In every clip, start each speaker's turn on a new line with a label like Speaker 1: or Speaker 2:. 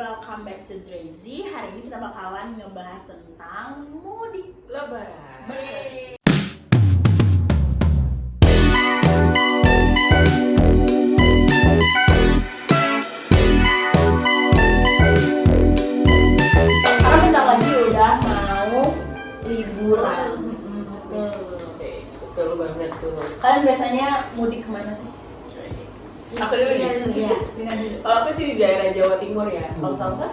Speaker 1: welcome back to Drazy. Hari ini kita bakalan ngebahas tentang mudik
Speaker 2: Lebaran.
Speaker 1: Karena bentar lagi udah mau liburan.
Speaker 2: Betul banget tuh.
Speaker 1: Kalian biasanya mudik kemana sih?
Speaker 2: Aku dulu ya.
Speaker 3: Dengan dulu.
Speaker 2: Kalau aku sih di daerah Jawa Timur ya. Kalau Salsa?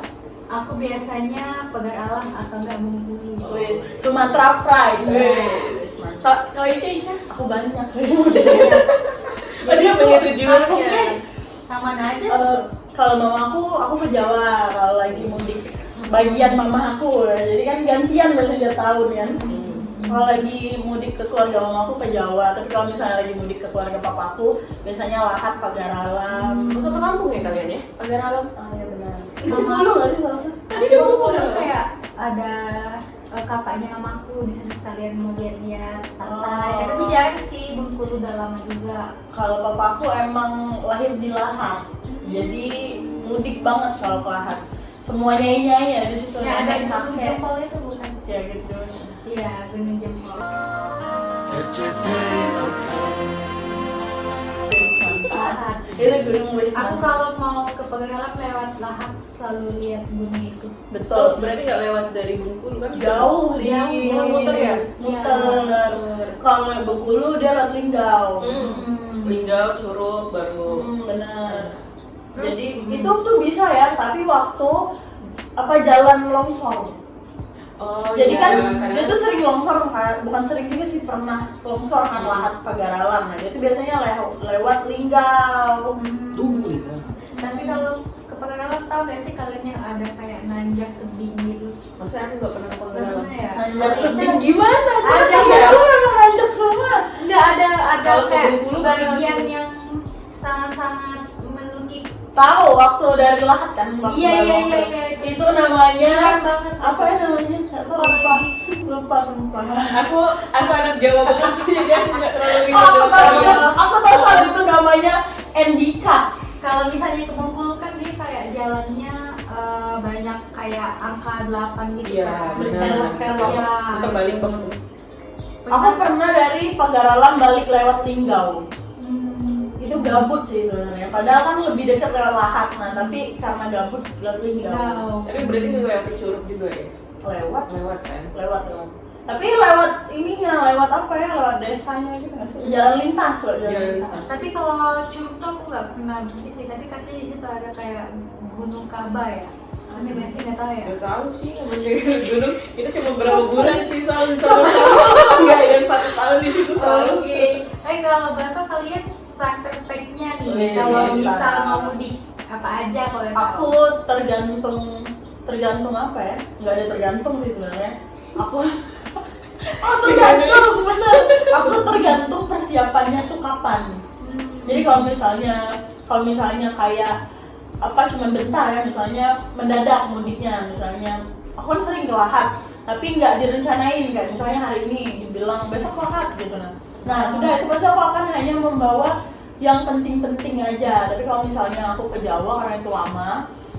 Speaker 3: Aku biasanya Pagar Alam atau enggak Bengkulu.
Speaker 1: Wis, Sumatera Pride.
Speaker 2: Wis. Kalau Ica?
Speaker 1: Aku banyak.
Speaker 2: Oh dia punya tujuannya.
Speaker 3: Sama aja.
Speaker 1: Kalau mama aku ke Jawa kalau lagi mudik. Bagian mama aku, jadi kan gantian biasanya tiap tahun kan. Kalau lagi mudik ke keluarga mama aku ke Jawa, tapi kalau misalnya lagi mudik ke keluarga papaku, biasanya Lahat, Pagar Alam.
Speaker 2: Satu kampung ya kalian ya? Pagar Alam.
Speaker 1: Ah ya benar. Bengkulu nggak sih Salsa?
Speaker 2: Tadi dia ngomong
Speaker 3: Bengkulu
Speaker 2: apa?
Speaker 3: kayak ada kakaknya mamaku di sana sekalian mau lihat pantai.
Speaker 1: Oh.
Speaker 3: Tapi jarang sih Bengkulu udah lama juga.
Speaker 1: Kalau papaku emang lahir di Lahat, jadi mudik banget kalau ke Lahat. Semuanya ya di situ.
Speaker 3: Ya ada
Speaker 1: Nenek,
Speaker 3: Gunung
Speaker 1: kakek.
Speaker 3: Jempol itu bukan?
Speaker 1: Ya gitu.
Speaker 3: Iya, Gunung Jempol. Lahat.
Speaker 1: Itu Gunung Wisma.
Speaker 3: Aku kalau mau ke Pagar Alam lewat Lahat selalu lihat gunung itu.
Speaker 1: Betul.
Speaker 2: Berarti nggak lewat dari Bengkulu kan?
Speaker 1: Jauh nih.
Speaker 3: Jauh,
Speaker 2: muter ya?
Speaker 1: Muter. Kalau Bengkulu dia lewat Linggau.
Speaker 2: Linggau, Curug, baru.
Speaker 1: Bener.
Speaker 2: Terus,
Speaker 1: Jadi itu tuh bisa ya, tapi waktu jalan longsor.
Speaker 2: Oh,
Speaker 1: Jadi
Speaker 2: iya,
Speaker 1: kan
Speaker 2: karena-
Speaker 1: dia tuh sering longsor kan, bukan sering juga sih pernah longsor kan Lahat Pagar Alam. Nah dia tuh biasanya lewat Linggau.
Speaker 3: Tapi kalau ke Pagar Alam tahu gak sih kalian yang ada kayak nanjak tebing gitu?
Speaker 2: Maksudnya aku nggak pernah ke Pagar Alam.
Speaker 3: Pernah ya?
Speaker 1: Nanjak
Speaker 3: Kalau Ica
Speaker 1: tebing gimana?
Speaker 3: Ada,
Speaker 1: Pagar
Speaker 3: ya?
Speaker 1: Alam memang nanjak semua.
Speaker 3: Enggak ada
Speaker 2: Kalau ke
Speaker 3: kayak
Speaker 2: Bengkulu
Speaker 3: bagian
Speaker 2: pernah.
Speaker 3: yang sangat-sangat menukik.
Speaker 1: Tahu waktu dari Lahat kan waktu
Speaker 3: Iya,
Speaker 1: baru
Speaker 3: iya,
Speaker 1: ke-
Speaker 3: iya, itu.
Speaker 1: Itu namanya
Speaker 3: Keren banget.
Speaker 1: apa ya namanya? Nggak tahu, lupa sumpah.
Speaker 2: Aku anak Jawa banget sih, jadi aku nggak terlalu
Speaker 1: Oh, aku tahu,
Speaker 2: ingat.
Speaker 1: aku tahu saat itu namanya Endika.
Speaker 3: Kalau misalnya ke Bengkulu kan dia kayak jalannya banyak kayak angka 8 gitu
Speaker 2: Iya,
Speaker 3: kan.
Speaker 2: benar.
Speaker 1: Belok.
Speaker 3: Iya.
Speaker 2: Putar balik banget tuh.
Speaker 1: Aku pernah dari Pagar Alam balik lewat Linggau.
Speaker 3: Hmm.
Speaker 1: Itu gabut sih sebenarnya. Padahal kan lebih dekat lewat Lahat, nah tapi karena gabut lewat Linggau.
Speaker 3: Linggau.
Speaker 2: Tapi berarti nggak lewat Curug juga ya?
Speaker 1: Lewat,
Speaker 2: Lewat kan?
Speaker 1: lewat. Tapi lewat ininya, lewat apa ya? Lewat desanya gitu nggak sih? Jalan lintas loh, jalan
Speaker 2: Jalan
Speaker 1: lintas.
Speaker 2: lintas.
Speaker 3: Tapi kalau Curug tuh aku nggak pernah pergi sih, tapi katanya di situ ada kayak Gunung Kaba ya. Ini nggak sih, nggak tahu ya.
Speaker 2: Gak tahu sih, emang dari gunung kita cuma berapa bulan sih soal di sana. Nggak yang 1 tahun di situ selalu.
Speaker 3: Oke. Kalau berapa kalian starter pack-nya nih?
Speaker 1: Wih,
Speaker 3: Kalau
Speaker 1: mantap.
Speaker 3: misal mau mudik apa aja kalau yang
Speaker 1: Aku tergantung apa ya? Nggak ada tergantung sih sebenarnya. Aku tergantung bener. Aku tergantung persiapannya tuh kapan. Jadi kalau misalnya kayak cuma bentar ya, misalnya mendadak mudiknya, misalnya aku kan sering ke Lahat, tapi nggak direncanain kayak misalnya hari ini dibilang besok Lahat gitu nah sudah itu pasti aku akan hanya membawa yang penting-penting aja. Tapi kalau misalnya aku ke Jawa karena itu lama,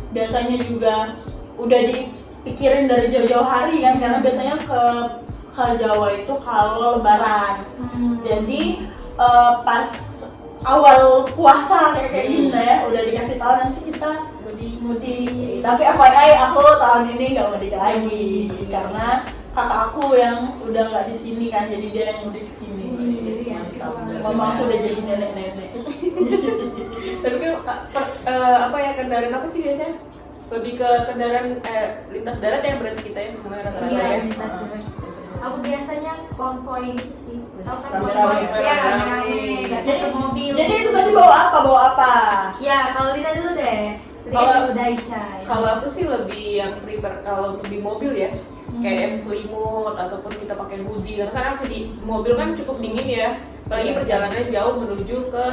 Speaker 1: biasanya juga udah dipikirin dari jauh-jauh hari kan, karena biasanya ke Jawa itu kalau Lebaran. Jadi pas awal puasa kayak gini ya udah dikasih tahu nanti kita mudik. Tapi FYI aku tahun ini nggak mudik lagi karena kakak aku yang udah nggak di sini kan, jadi dia yang mudik ke sini.
Speaker 3: Iya,
Speaker 1: Mama aku udah jadi nenek-nenek.
Speaker 2: Tapi kan kendaraan apa sih biasanya? Lebih ke kendaraan lintas darat ya berarti kita ya semuanya rata-rata
Speaker 3: Iya,
Speaker 2: ya.
Speaker 3: lintas darat. Aku biasanya konvoy gitu sih. Tahu kan
Speaker 1: Rame-rame.
Speaker 3: konvoy? Iya, rame-rame. Gak
Speaker 1: Jadi
Speaker 3: satu mobil.
Speaker 1: Jadi itu tadi bawa apa?
Speaker 3: Ya, kalau Lina dulu deh. Tadi
Speaker 2: Kalau-
Speaker 3: kan udah Ica.
Speaker 2: Kalau aku sih lebih yang prefer kalau untuk di mobil ya, kayak yang selimut ataupun kita pakai hoodie. Karena kan asli di mobil kan cukup dingin ya, apalagi perjalanan jauh menuju ke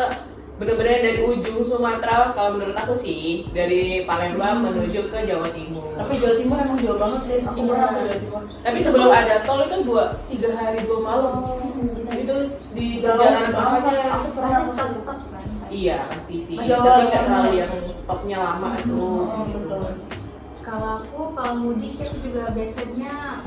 Speaker 2: bener-bener dari ujung Sumatera. Kalau menurut aku sih dari Palembang menuju ke Jawa Timur.
Speaker 1: Tapi Jawa Timur emang jauh banget deh. Aku
Speaker 2: Iya.
Speaker 1: pernah ke Jawa Timur.
Speaker 2: Tapi sebelum ada tol itu 3 hari 2 malam. Itu di
Speaker 1: Jauh
Speaker 2: perjalanan
Speaker 1: banget.
Speaker 2: makanya
Speaker 1: Aku pernah
Speaker 3: Pasti
Speaker 1: ke situ.
Speaker 3: stop-stop kan.
Speaker 2: Iya pasti sih.
Speaker 1: Jawa,
Speaker 2: Tapi nggak
Speaker 1: Jawa.
Speaker 2: terlalu yang stopnya lama itu.
Speaker 1: Betul.
Speaker 3: Kalau mudik itu juga biasanya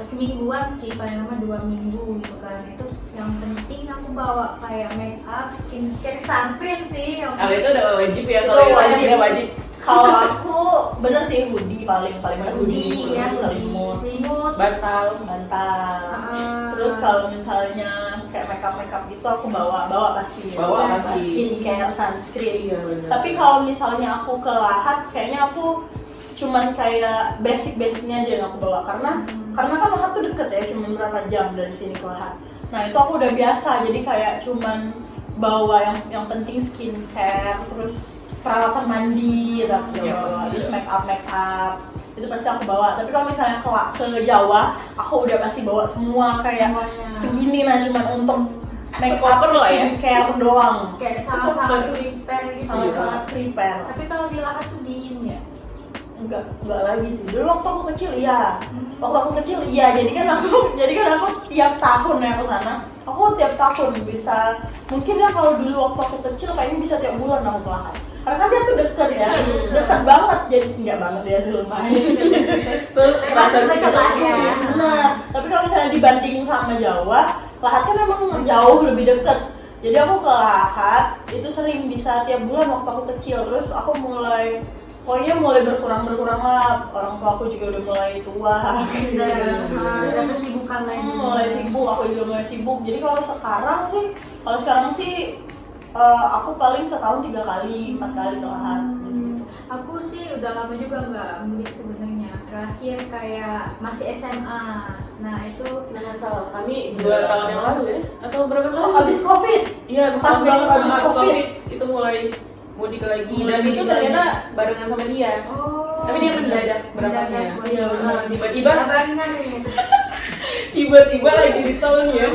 Speaker 3: semingguan sih, paling lama 2 minggu gitu kan. Itu yang penting aku bawa kayak make up, skincare, sunscreen sih yang
Speaker 2: Kalau itu udah wajib ya,
Speaker 1: Itu
Speaker 2: kalau yang
Speaker 1: wajib.
Speaker 2: udah wajib.
Speaker 1: Kalau aku bener sih hoodie paling
Speaker 3: hoodie ya,
Speaker 1: selimut,
Speaker 3: selimut,
Speaker 2: Bantal.
Speaker 1: bantal.
Speaker 3: Ah.
Speaker 1: Terus kalau misalnya kayak makeup gitu aku bawa pasti.
Speaker 2: Bawa
Speaker 3: Ya,
Speaker 2: pasti.
Speaker 1: Skincare, sunscreen.
Speaker 2: Iya benar.
Speaker 1: Tapi kalau misalnya aku ke Lahat, kayaknya aku cuman kayak basic-basicnya aja yang aku bawa karena kan Lahat tuh deket ya, cuman berapa jam dari sini ke Lahat. Nah itu aku udah biasa, jadi kayak cuman bawa yang penting skincare, terus peralatan mandi, gitu aku
Speaker 2: Iya,
Speaker 1: bawa.
Speaker 2: pasti.
Speaker 1: Terus make up itu pasti aku bawa. Tapi kalau misalnya ke Jawa, aku udah pasti bawa semua kayak
Speaker 3: semuanya.
Speaker 1: segini lah, cuman untuk make up,
Speaker 2: Sekoper lah ya.
Speaker 1: skincare doang.
Speaker 3: Kayak sangat-sangat prepare gitu.
Speaker 1: Sangat-sangat prepare.
Speaker 3: Tapi kalau di Lahat tuh dingin ya.
Speaker 1: Enggak lagi sih. Dulu waktu aku kecil iya. Waktu aku kecil iya. Jadi kan aku tiap tahun ya ke sana. Aku tiap tahun bisa. Mungkin ya kalau dulu waktu aku kecil kayaknya bisa tiap bulan aku ke Lahat. Karena kan dia tuh deket ya. Deket banget. Jadi enggak banget dia sih lumayan.
Speaker 2: Serasa
Speaker 3: Dekat lah ya.
Speaker 1: Benar. Tapi kalau misalnya dibandingin sama Jawa, Lahat kan emang jauh lebih deket. Jadi aku ke Lahat itu sering bisa tiap bulan waktu aku kecil. Terus aku pokoknya mulai berkurang lah, orang tua aku juga udah mulai tua
Speaker 3: Ada kesibukan lain.
Speaker 1: mulai sibuk, aku juga mulai sibuk. Jadi kalau sekarang sih aku paling setahun 3 kali, 4 kali ke Lahat gitu.
Speaker 3: Aku sih udah lama juga nggak mudik sebenarnya. Terakhir kayak masih SMA. Nah itu
Speaker 2: Nah, salah kami 2 tahun yang lalu ya? Atau berapa tahun?
Speaker 1: Abis Covid,
Speaker 2: Iya,
Speaker 1: pas banget abis COVID.
Speaker 2: itu mulai mudik lagi
Speaker 1: Mulai
Speaker 2: dan itu
Speaker 1: mudik
Speaker 2: ternyata
Speaker 1: lagi.
Speaker 2: barengan sama dia. Tapi dia mendadak berangkatnya.
Speaker 3: Mendadak.
Speaker 1: Iya, benar.
Speaker 2: Tiba-tiba
Speaker 3: barengan nih.
Speaker 2: tiba-tiba lagi di tolnya.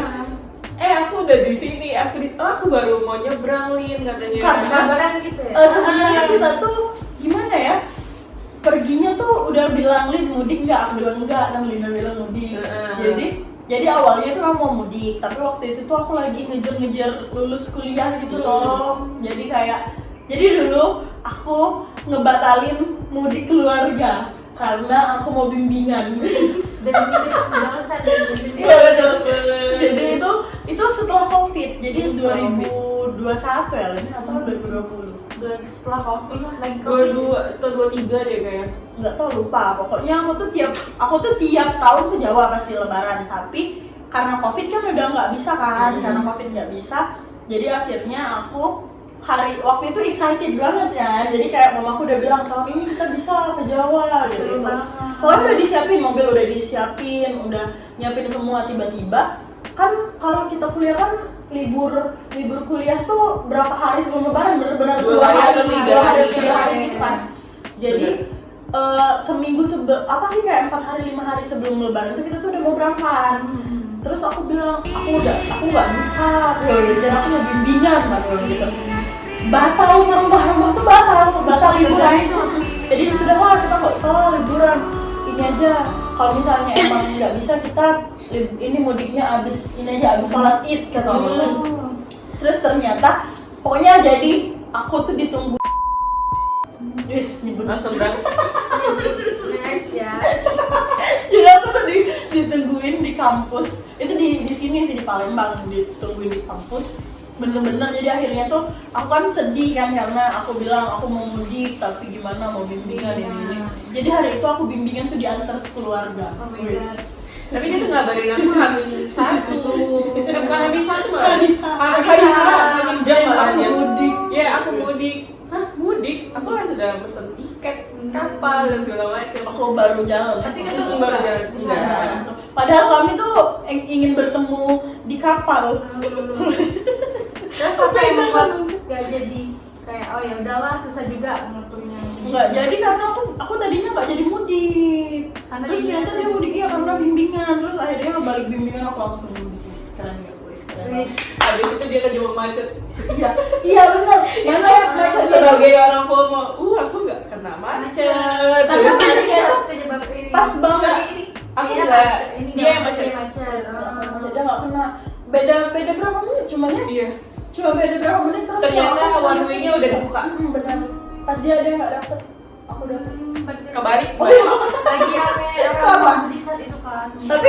Speaker 2: Aku udah di sini, aku baru mau nyebrang Lin katanya.
Speaker 3: Kabaran gitu ya.
Speaker 1: Sebenarnya kita tuh gimana ya? Perginya tuh udah bilang Lin mudik nggak? Aku bilang enggak, dan Lina bilang mudik. Jadi awalnya tuh aku mau mudik, tapi waktu itu tuh aku lagi ngejar lulus kuliah gitu loh. Jadi dulu aku ngebatalin mudik keluarga karena aku mau bimbingan.
Speaker 3: Dan itu dosa
Speaker 1: Iya betul. Jadi itu setelah Covid. Jadi 2021 ya, Lin, atau 2020?
Speaker 3: setelah COVID lagi
Speaker 2: 22 atau 23 deh kayaknya.
Speaker 1: Nggak tahu, lupa. Pokoknya aku tuh tiap tahun ke Jawa pasti lebaran, tapi karena Covid kan udah nggak bisa kan. Karena Covid nggak bisa, jadi akhirnya aku waktu itu excited banget ya. Jadi kayak mamaku udah bilang tahun ini kita bisa ke Jawa gitu. Pokoknya udah disiapin, mobil udah disiapin, udah nyiapin semua. Tiba-tiba kan kalau kita kuliah kan libur kuliah tuh berapa hari sebelum lebaran, bener-bener
Speaker 2: 2 hari atau 3 hari
Speaker 1: gitu kan. Jadi seminggu kayak 4 hari 5 hari sebelum lebaran tuh kita tuh udah mau berangkat. Terus aku bilang aku nggak bisa dan aku mau bimbingan gitu. Batal rumah tuh batal liburan itu. Jadi sudahlah kita nggak usah liburan, ini aja. Kalau misalnya emang nggak bisa kita ini mudiknya abis sholat Id kata aku. Terus ternyata pokoknya jadi aku tuh ditunggu. Nyebut
Speaker 2: Langsung berangkat.
Speaker 3: ya.
Speaker 1: Jadi aku tuh ditungguin di kampus. Itu di sini sih di Palembang, ditungguin di kampus. Bener-bener jadi akhirnya tuh aku kan sedih kan karena aku bilang aku mau mudik tapi gimana mau bimbingan ini. Jadi hari itu aku bimbingan tuh diantar sekeluarga.
Speaker 3: Oh my God.
Speaker 2: Tapi dia tuh ngabarin aku H1. Bukan H1 malah. H jam malah
Speaker 1: Aku
Speaker 2: dia.
Speaker 1: mudik.
Speaker 2: Ya, aku mudik. Hah, mudik? Aku lah sudah pesen tiket kapal dan segala macam.
Speaker 1: Aku baru jalan.
Speaker 3: Tapi kan
Speaker 2: Aku baru jalan.
Speaker 1: Enggak. Padahal kami tuh ingin bertemu di kapal.
Speaker 3: Terus apa yang membuat gak jadi kayak oh ya udahlah susah juga ngaturnya.
Speaker 1: Enggak jadi karena aku tadinya nggak jadi mudik.
Speaker 3: Karena
Speaker 1: Terus ternyata dia mudik ya karena bimbingan. Terus akhirnya balik bimbingan aku langsung mudik. Keren ya guys, keren.
Speaker 3: Wis.
Speaker 2: Habis itu dia kejebak macet.
Speaker 1: Iya benar. Mana macet
Speaker 2: Sebagai orang FOMO, aku nggak kena macet.
Speaker 1: Nah, kan macetnya tuh
Speaker 3: Kejebak ini.
Speaker 1: pas banget.
Speaker 2: Aku
Speaker 3: Iya,
Speaker 2: nggak.
Speaker 3: ini
Speaker 2: Dia yang
Speaker 3: macet.
Speaker 2: macet.
Speaker 1: Jadi nggak kena. Beda berapa menit? Cumanya
Speaker 2: Iya.
Speaker 1: cuma beda berapa menit terus
Speaker 2: Ternyata
Speaker 1: aku
Speaker 2: one way-nya udah dibuka.
Speaker 1: Benar. Pas dia ada yang nggak dapet, aku dapet.
Speaker 2: Kebalik.
Speaker 3: Lagi rame
Speaker 1: Sama.
Speaker 3: orang mudik saat itu kan.
Speaker 1: Tapi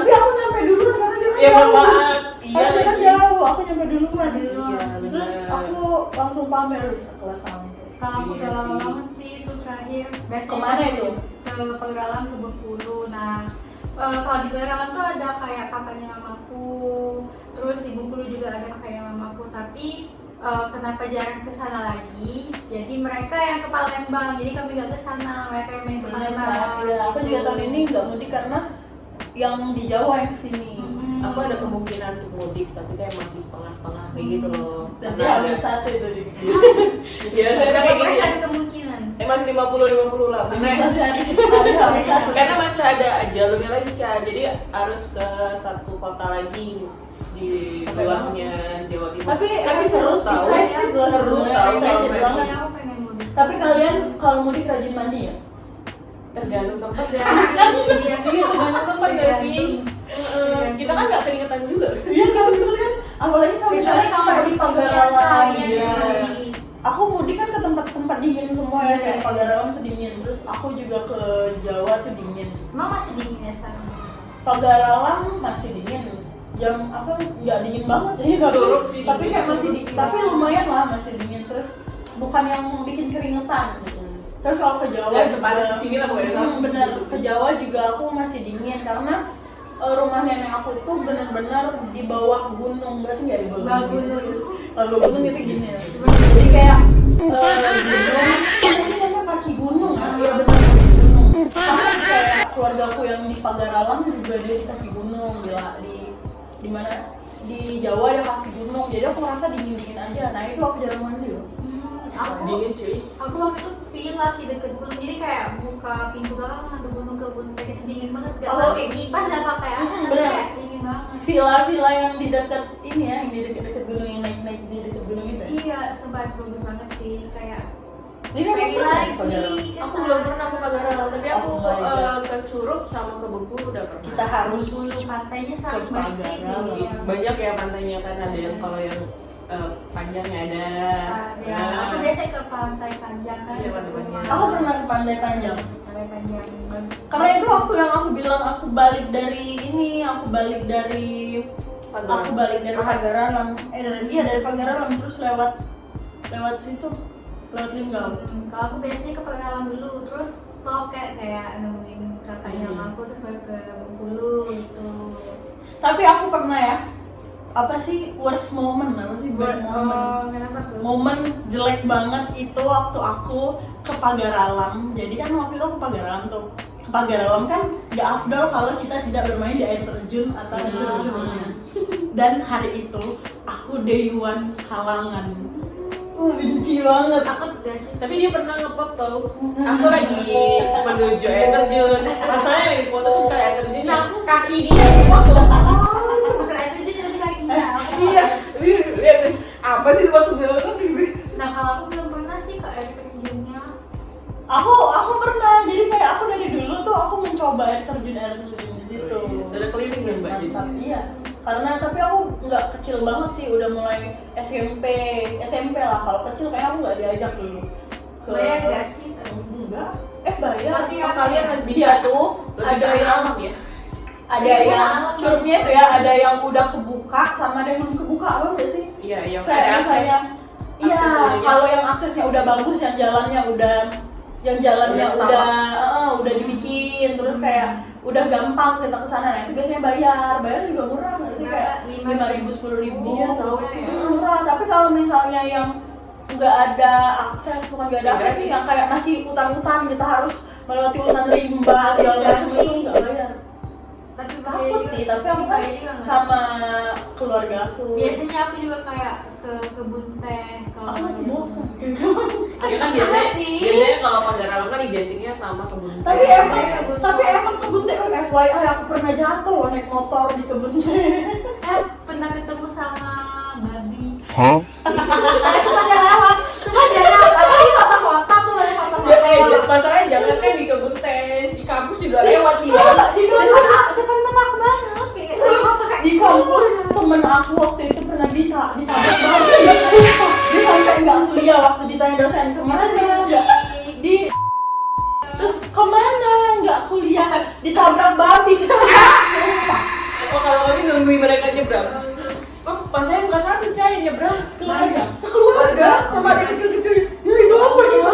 Speaker 1: aku nyampe duluan karena dia kan
Speaker 2: Ya mohon
Speaker 1: jauh.
Speaker 2: maaf. Iya
Speaker 1: Karena dia kan
Speaker 2: lagi.
Speaker 1: jauh, aku nyampe duluan.
Speaker 2: Iya,
Speaker 1: Terus
Speaker 2: benar.
Speaker 1: aku langsung pamer di sekelas sampai.
Speaker 3: Kalau aku
Speaker 2: Iya
Speaker 3: udah lama
Speaker 2: sih.
Speaker 3: banget sih itu terakhir. Biasanya
Speaker 1: Kemana itu?
Speaker 3: Ke Peggalang, ke Bengkulu. Nah, kalau di Peggalang tuh ada kayak kakaknya mamaku, terus di Bengkulu juga ada kakaknya mamaku. Tapi kenapa jarang ke sana lagi? Jadi mereka yang ke Palembang, jadi kami nggak ke sana. Mereka yang main ke Palembang.
Speaker 1: Iya, aku juga tahun ini nggak mudik karena yang di Jawa yang kesini.
Speaker 2: Aku ada kemungkinan untuk mudik, tapi kayak masih setengah-setengah kayak gitu loh.
Speaker 1: Dan
Speaker 2: Karena
Speaker 1: dia
Speaker 2: ada-
Speaker 1: hamil satu itu di.
Speaker 2: Biasanya
Speaker 3: Berapa
Speaker 2: kayak gini.
Speaker 3: persen kemungkinan?
Speaker 2: Masih 50-50 lah. Karena
Speaker 1: Masih ada hari hamil satu.
Speaker 2: karena masih ada jalurnya lagi, Ca. Jadi harus ke satu kota lagi di
Speaker 1: Sampai
Speaker 2: luarnya Jawa Timur.
Speaker 1: Tapi
Speaker 2: seru tau.
Speaker 1: excited loh
Speaker 2: Seru
Speaker 1: sebenarnya,
Speaker 2: tau
Speaker 1: excited
Speaker 2: kalau main.
Speaker 1: banget.
Speaker 3: Iya, aku pengen mudik.
Speaker 1: Tapi kalian kalau mudik rajin mandi ya?
Speaker 2: Tergantung tempat ya.
Speaker 3: Iya,
Speaker 2: Iya, tergantung tempat gak sih? Kita kan nggak keringetan juga.
Speaker 1: Iya kan bener kan? Apalagi kalau
Speaker 3: Kecuali
Speaker 1: misalnya
Speaker 3: kalau
Speaker 1: kayak di
Speaker 3: biasa,
Speaker 1: Pagaralaman.
Speaker 3: ya,
Speaker 2: Iya.
Speaker 3: di-
Speaker 1: Aku mudik kan ke tempat-tempat dingin semua ya, kayak Pagaralaman tuh dingin. Terus aku juga ke Jawa tuh dingin.
Speaker 3: Emang masih dingin ya sana?
Speaker 1: Pagaralam masih dingin. Jam apa nggak dingin banget sih
Speaker 2: Curug sih
Speaker 1: tapi
Speaker 2: dingin.
Speaker 1: kayak masih dingin. Tapi lumayan lah masih dingin. Terus bukan yang bikin keringetan. Terus kalau ke Jawa
Speaker 2: Nggak sepanas
Speaker 1: juga-
Speaker 2: di sini lah pokoknya, Sam.
Speaker 1: bener, ke Jawa juga aku masih dingin karena rumah nenek aku tuh bener-bener di bawah gunung, nggak sih nggak di bawah
Speaker 3: Bawah gunung.
Speaker 1: Bawah gunung itu gini ya. Jadi kayak gunung, apa sih namanya kaki gunung ya? Iya bener kaki gunung. Sama sih kayak keluarga aku yang di Pagaralam juga dia di kaki gunung, di mana di Jawa ada kaki gunung, jadi aku merasa dingin-dingin aja. Nah itu aku jarang mandi loh.
Speaker 2: Dingin cuy.
Speaker 3: Aku waktu itu villa sih deket gunung, jadi kayak buka pintu belakang ada gunung ke gunung, kayak itu dingin banget, gak
Speaker 1: Oh.
Speaker 3: pakai kipas, gak pakai apa, tapi
Speaker 1: bener.
Speaker 3: kayak dingin banget.
Speaker 1: Villa-villa yang di dekat ini ya, yang di dekat-dekat gunung, yang naik-naik di dekat gunung itu. Ya?
Speaker 3: Iya, sempat bagus banget sih, kayak
Speaker 1: Ini kamu
Speaker 3: pengen
Speaker 1: pernah
Speaker 3: lagi
Speaker 1: ke Pagaralam?
Speaker 3: ke
Speaker 2: Aku
Speaker 3: sana.
Speaker 2: belum pernah ke Pagaralam, tapi aku
Speaker 1: Oh my God.
Speaker 2: ke Curug sama ke Bengkulu udah pernah.
Speaker 1: Kita harus
Speaker 3: Bulu pantainya sangat
Speaker 1: ke
Speaker 3: bersih sih.
Speaker 1: Pagaralam.
Speaker 3: Iya.
Speaker 2: Banyak ya pantainya kan, ada yang kalau yang panjangnya ada.
Speaker 3: Ya, aku biasanya ke pantai panjang kan.
Speaker 2: Iya, Pantai Panjang.
Speaker 1: Aku pernah ke Pantai Panjang.
Speaker 3: Pantai panjang.
Speaker 1: Karena itu waktu yang aku bilang aku balik dari ini, aku balik dari Pagaralam. Dari Pagaralam terus lewat situ, lewat Linggau.
Speaker 3: Kalau aku biasanya ke Peggalang dulu, terus stop kayak nemuin kakaknya aku, terus baru ke Bengkulu gitu.
Speaker 1: Tapi aku pernah ya, apa sih worst moment, apa sih bad moment?
Speaker 3: Kenapa tuh?
Speaker 1: Momen jelek banget itu waktu aku ke Pagaralam. Jadi kan waktu itu aku ke Pagaralam tuh. Ke Pagaralam kan nggak afdol kalau kita tidak bermain di air terjun atau di curug-curugnya. Dan hari itu aku day one halangan. Benci banget.
Speaker 3: Takut gak sih?
Speaker 2: Tapi dia pernah ngepop tau. Aku lagi menuju air terjun. Masalahnya yang di foto tuh kayak air terjun, nah, kaki dia di foto.
Speaker 3: Bukan itu juga tapi kakinya.
Speaker 2: Iya, lihat apa sih maksudnya?
Speaker 3: Nah kalau aku belum pernah sih ke air terjunnya.
Speaker 1: Aku pernah. Jadi kayak aku dari dulu tuh aku mencoba air terjun di situ.
Speaker 2: Sudah keliling ya Mbak?
Speaker 1: Mantap, iya. Karena tapi aku nggak kecil banget sih, udah mulai SMP lah. Kalau kecil kayak aku nggak diajak dulu.
Speaker 3: Bayar gak sih?
Speaker 1: Enggak. Bayar.
Speaker 3: Tapi
Speaker 2: Oh, kalian lebih
Speaker 1: Dia tuh
Speaker 2: lebih
Speaker 1: ada
Speaker 2: ke
Speaker 1: yang
Speaker 2: alam ya?
Speaker 1: ada
Speaker 3: Iya,
Speaker 1: yang
Speaker 3: alam.
Speaker 1: curugnya itu ya, ada yang udah kebuka sama ada yang belum kebuka, apa enggak sih?
Speaker 2: Iya, yang
Speaker 1: Kayak
Speaker 2: ada
Speaker 1: misalnya,
Speaker 2: akses.
Speaker 1: iya,
Speaker 2: akses ininya.
Speaker 1: kalau yang aksesnya udah bagus, yang jalannya udah
Speaker 2: Udah
Speaker 1: udah dibikin, terus kayak udah gampang kita kesana. Nah itu biasanya bayar juga murah nggak sih, kayak 5.000 10.000.
Speaker 2: Iya, tahu ya.
Speaker 1: Murah. Tapi kalau misalnya yang nggak ada akses, bukan nggak ada
Speaker 2: Nggak
Speaker 1: akses sih,
Speaker 2: gratis.
Speaker 1: yang kayak masih hutan-hutan, kita harus melewati hutan rimba segala
Speaker 3: Iya
Speaker 1: macam,
Speaker 3: sih.
Speaker 1: itu nggak bayar.
Speaker 3: Tapi
Speaker 1: Takut sih, tapi aku kan
Speaker 3: bahaya juga nggak?
Speaker 1: sama keluarga aku.
Speaker 3: Biasanya aku juga kayak ke kebun teh. Kalau
Speaker 1: Aku nanti bosan.
Speaker 2: Ya kan
Speaker 3: Apa
Speaker 2: biasanya,
Speaker 3: sih?
Speaker 2: biasanya kalau Pagaralam kan identiknya sama kebun teh.
Speaker 1: Tapi emang,
Speaker 2: Ya.
Speaker 1: kebun teh kan FYI aku pernah jatuh loh naik motor di kebun teh.
Speaker 3: Pernah ketemu sama babi.
Speaker 4: Hah?
Speaker 3: Semua dia lewat. Apalagi foto-foto tuh, ada foto-foto.
Speaker 2: Masalahnya jangan kan di kebun teh, di kampus juga lewat dia.
Speaker 3: Depan mata aku banget, kayak saya foto kayak
Speaker 1: Di kampus temen aku waktu itu pernah ditabrak babi. Iya, ditabrak babi gitu. Sumpah.
Speaker 2: Oh kalau kami nungguin mereka nyebrang. Oh pas saya bukan satu cai nyebrang sekeluarga sama adik kecil-kecil. Ya itu apa ya?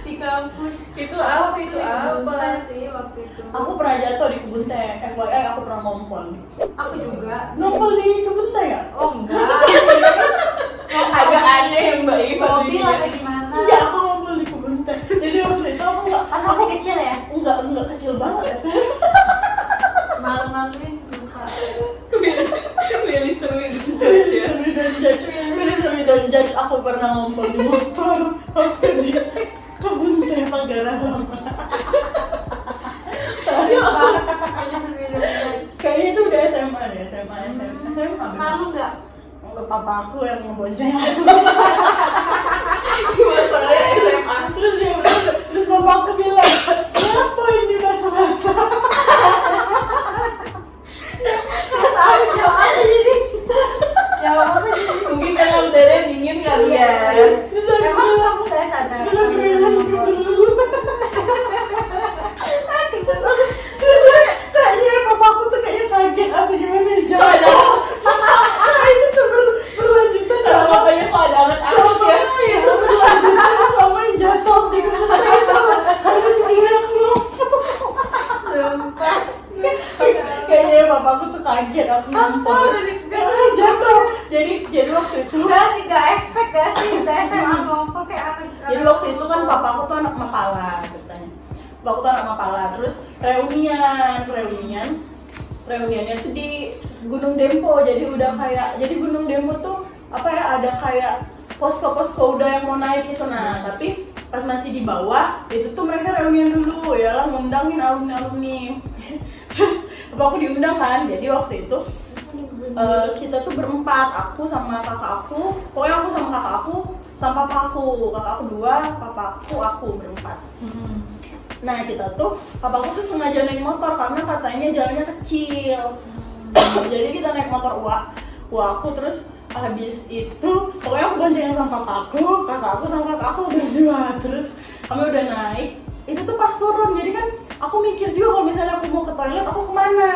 Speaker 3: Di kampus
Speaker 2: Itu apa itu
Speaker 3: Bunga
Speaker 2: apa?
Speaker 3: sih waktu itu.
Speaker 1: Aku pernah jatuh di kebun teh. FYI aku pernah ngompol.
Speaker 3: Aku juga.
Speaker 1: Ngompol di kebun teh ya?
Speaker 3: Oh enggak.
Speaker 2: Agak aneh Mbak Iva.
Speaker 3: Mobil apa gimana?
Speaker 1: Enggak, aku ngompol di kebun teh. Jadi waktu itu aku enggak,
Speaker 3: Kan masih kecil ya?
Speaker 1: enggak kecil banget ya saya.
Speaker 3: Malu-maluin lupa.
Speaker 2: Really seru itu judge ya.
Speaker 1: Seru dan judge aku pernah ngompol di motor waktu di kebun teh Pagarang Lama. Kayaknya itu udah SMA deh, SMA.
Speaker 3: Malu nggak?
Speaker 1: Untuk papa aku yang ngebonceng aku.
Speaker 2: Masalahnya SMA.
Speaker 1: Terus papa aku bilang, kenapa ini basah-basah?
Speaker 3: Terus aku jawab apa jadi? Jawab apa jadi?
Speaker 2: Mungkin karena udaranya dingin kali ya.
Speaker 1: Terus aku
Speaker 3: Emang
Speaker 1: bilang,
Speaker 3: kamu nggak sadar?
Speaker 1: terus aku bilang terus kayaknya papa aku tuh kayaknya kaget atau gimana jatuh. Nah itu tuh berlanjutan
Speaker 2: Kalau
Speaker 1: sama
Speaker 2: bapaknya kok ada anget-anget ya.
Speaker 1: itu berlanjutan sama yang jatuh di kebun teh itu karena sebenarnya aku ngompol.
Speaker 3: Sumpah.
Speaker 1: Kayaknya papa aku tuh kaget aku ngompol. Jatuh. Jadi waktu itu
Speaker 3: Nggak expect gak sih udah SMA ngompol kayak apa?
Speaker 1: Jadi waktu itu kan papa aku tuh anak Mapala ceritanya. Papa aku tuh anak Mapala, terus reuniannya tuh di Gunung Dempo. Jadi udah kayak, jadi Gunung Dempo tuh apa ya, ada kayak posko udah yang mau naik itu. Nah tapi pas masih di bawah itu tuh mereka reunian dulu ya lah, ngundangin alumni. Terus papa aku diundang kan, jadi waktu itu kita tuh berempat, aku sama kakak aku, pokoknya aku sama kakak aku sama kakak aku dua, papa aku berempat. Nah kita tuh, papa aku tuh sengaja naik motor karena katanya jalannya kecil. Jadi kita naik motor uak aku, terus habis itu pokoknya aku boncengan sama kakak aku sama kakak aku berdua. Terus kami udah naik, itu tuh pas turun, jadi kan aku mikir juga kalau misalnya aku mau ke toilet aku kemana.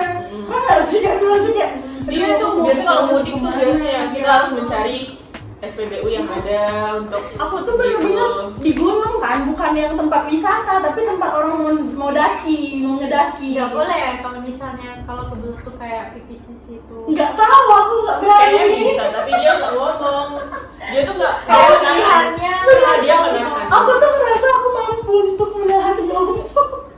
Speaker 1: Mana sih kan masih kayak
Speaker 2: Iya tuh biasa kalau mudik tuh biasanya kita harus mencari SPBU yang ada untuk
Speaker 1: aku tuh bener-bener di gunung kan, bukan yang tempat wisata tapi tempat orang mau ngedaki.
Speaker 3: Nggak boleh ya kalau misalnya kalau kebelet tuh kayak pipis di situ.
Speaker 1: Nggak tahu, aku nggak
Speaker 2: kayaknya
Speaker 1: berani.
Speaker 2: bisa, tapi dia nggak ngomong. Dia tuh nggak
Speaker 3: Kayak
Speaker 2: nahan.
Speaker 3: pilihannya.
Speaker 2: Dia nggak nahan.
Speaker 1: Aku tuh merasa aku mampu untuk menahan ngompol.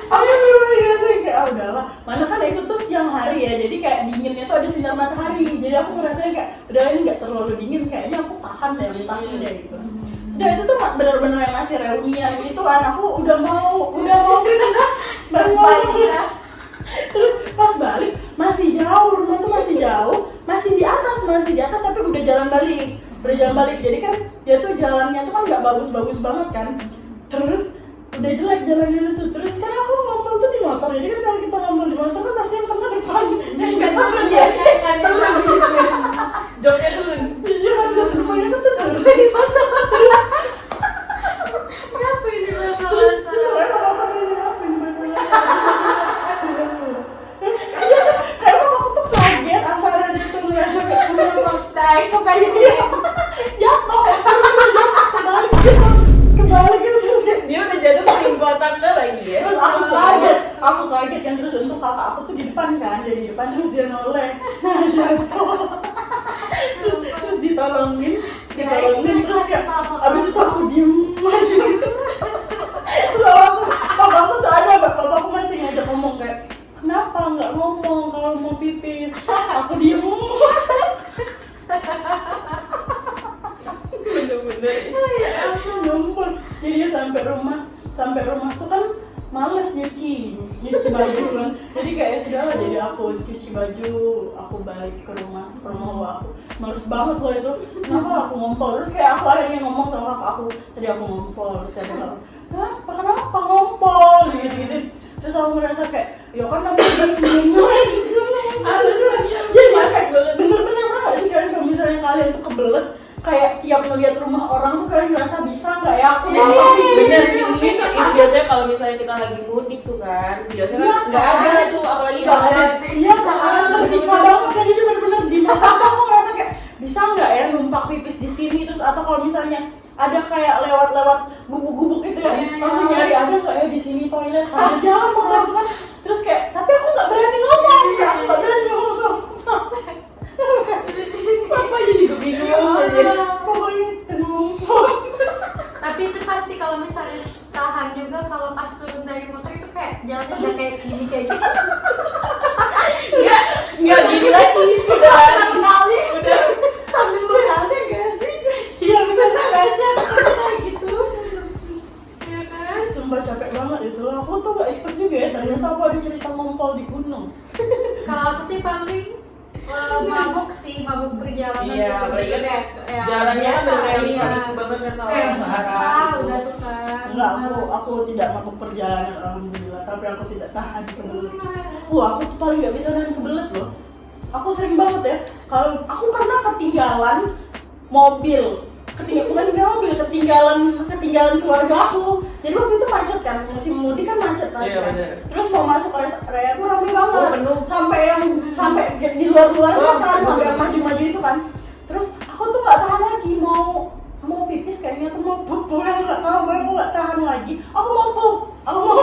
Speaker 1: Aku bener-bener ngerasa kayak udahlah, mana kan itu tuh siang hari ya, jadi kayak dinginnya tuh ada sinar matahari. Jadi aku ngerasa kayak udah ini nggak terlalu dingin, kayaknya aku tahan deh gitu. Sudah itu tuh bener-bener yang masih reunian gitu kan, aku udah mau bisa
Speaker 3: Sempatnya.
Speaker 1: Terus pas balik masih jauh, rumah tuh masih jauh, masih di atas tapi udah jalan balik. Jadi kan dia tuh jalannya tuh kan nggak bagus banget kan. Terus udah jelek jalannya tuh. Terus kan aku ngompol tuh di motor. Jadi kan kalau kita ngompol di motor kan pasti yang kena depan. Yang kena dia.
Speaker 2: Joknya turun.
Speaker 1: Iya kan jok depannya kan tuh turun.
Speaker 3: Kenapa ini
Speaker 1: Terus
Speaker 3: masalah?
Speaker 1: apa ini masalah. Kayak aku tuh kaget antara dia tuh ngerasa kayak kenapa.
Speaker 3: Tak expect
Speaker 1: Iya, jatuh kebalik gitu terus ya.
Speaker 2: Dia udah jatuh menimpa tangga lagi ya.
Speaker 1: Terus aku kaget kan, terus untuk kakak aku tuh di depan kan, dari depan terus dia noleh, nah jatuh. terus ditolongin terus ya, abis itu aku diem aja. Terus papa aku tuh ada, papa aku masih ngajak ngomong kayak, kenapa nggak ngomong kalau mau pipis? Aku diem.
Speaker 2: Bener-bener.
Speaker 1: Nyompol. Jadi dia sampai rumah tuh kan males nyuci baju kan. Jadi kayak sudahlah, jadi aku cuci baju, aku balik ke rumah aku. Males banget loh itu. Kenapa aku ngompol? Terus kayak aku akhirnya ngomong sama kakak aku, tadi aku ngompol. Terus saya bilang, kenapa ngompol? Gitu. Terus aku ngerasa kayak, ya kan namanya
Speaker 2: Alasannya
Speaker 1: jadi
Speaker 2: masuk banget.
Speaker 1: bener-bener pernah gak sih kalian kalau misalnya kalian tuh kebelet kayak tiap ngeliat rumah orang tuh kalian ngerasa bisa nggak ya aku mau
Speaker 2: Bener sih, itu biasanya kalau misalnya kita lagi mudik tuh kan, biasanya kan nggak ada tuh, apalagi
Speaker 1: nggak
Speaker 2: kalau
Speaker 1: ada. Iya kan, tersiksa banget kan, jadi bener-bener di mata aku ngerasa kayak bisa nggak ya numpak pipis di sini, terus atau kalau misalnya ada kayak lewat gubuk-gubuk itu ya, langsung nyari ada nggak ya di sini toilet, sambil jalan motor tuh kan, terus kayak tapi aku nggak berani ngomong, ya aku nggak berani ngomong sama
Speaker 2: apa jadi gue bingung aja.
Speaker 1: pokoknya numpuk.
Speaker 3: Tapi itu pasti kalau misalnya tahan juga kalau pas turun dari motor itu kayak jalannya udah kayak gini kayak gitu.
Speaker 2: Nggak gini lagi, udah
Speaker 3: Mengalir sambil mengalir gak sih?
Speaker 1: Iya bener.
Speaker 3: Gak sih aku kayak gitu. Ya kan?
Speaker 1: Sumpah capek banget itu loh, aku tuh gak expert juga ya, ternyata aku ada cerita ngompol di gunung.
Speaker 3: Kalau aku sih paling mabuk sih, mabuk perjalanan.
Speaker 2: Iya,
Speaker 3: gitu.
Speaker 2: apalagi kan
Speaker 3: Kayak
Speaker 2: jalannya kan
Speaker 3: biasa,
Speaker 2: bener-bener
Speaker 3: iya.
Speaker 2: liku banget kan kalau
Speaker 3: Kayak
Speaker 2: searah
Speaker 3: udah tuh kan.
Speaker 1: Enggak, aku tidak mabuk perjalanan alhamdulillah, tapi aku tidak tahan kebelet. Wah, aku tuh paling gak bisa nahan kebelet loh. Aku sering banget ya, kalau aku pernah ketinggalan mobil, ketinggalan keluarga aku. Jadi waktu itu macet kan, musim mudik kan macet pasti
Speaker 2: Iya,
Speaker 1: kan.
Speaker 2: bener.
Speaker 1: Terus mau masuk rest area tuh rame banget,
Speaker 2: Oh, penuh.
Speaker 1: sampai di luar-luar
Speaker 2: Oh,
Speaker 1: kan,
Speaker 2: penuh.
Speaker 1: sampai yang maju-maju itu kan. Terus aku tuh nggak tahan lagi, mau pipis kayaknya tuh mau pup, yang nggak tahu, aku nggak tahan lagi. Aku mau pup, aku mau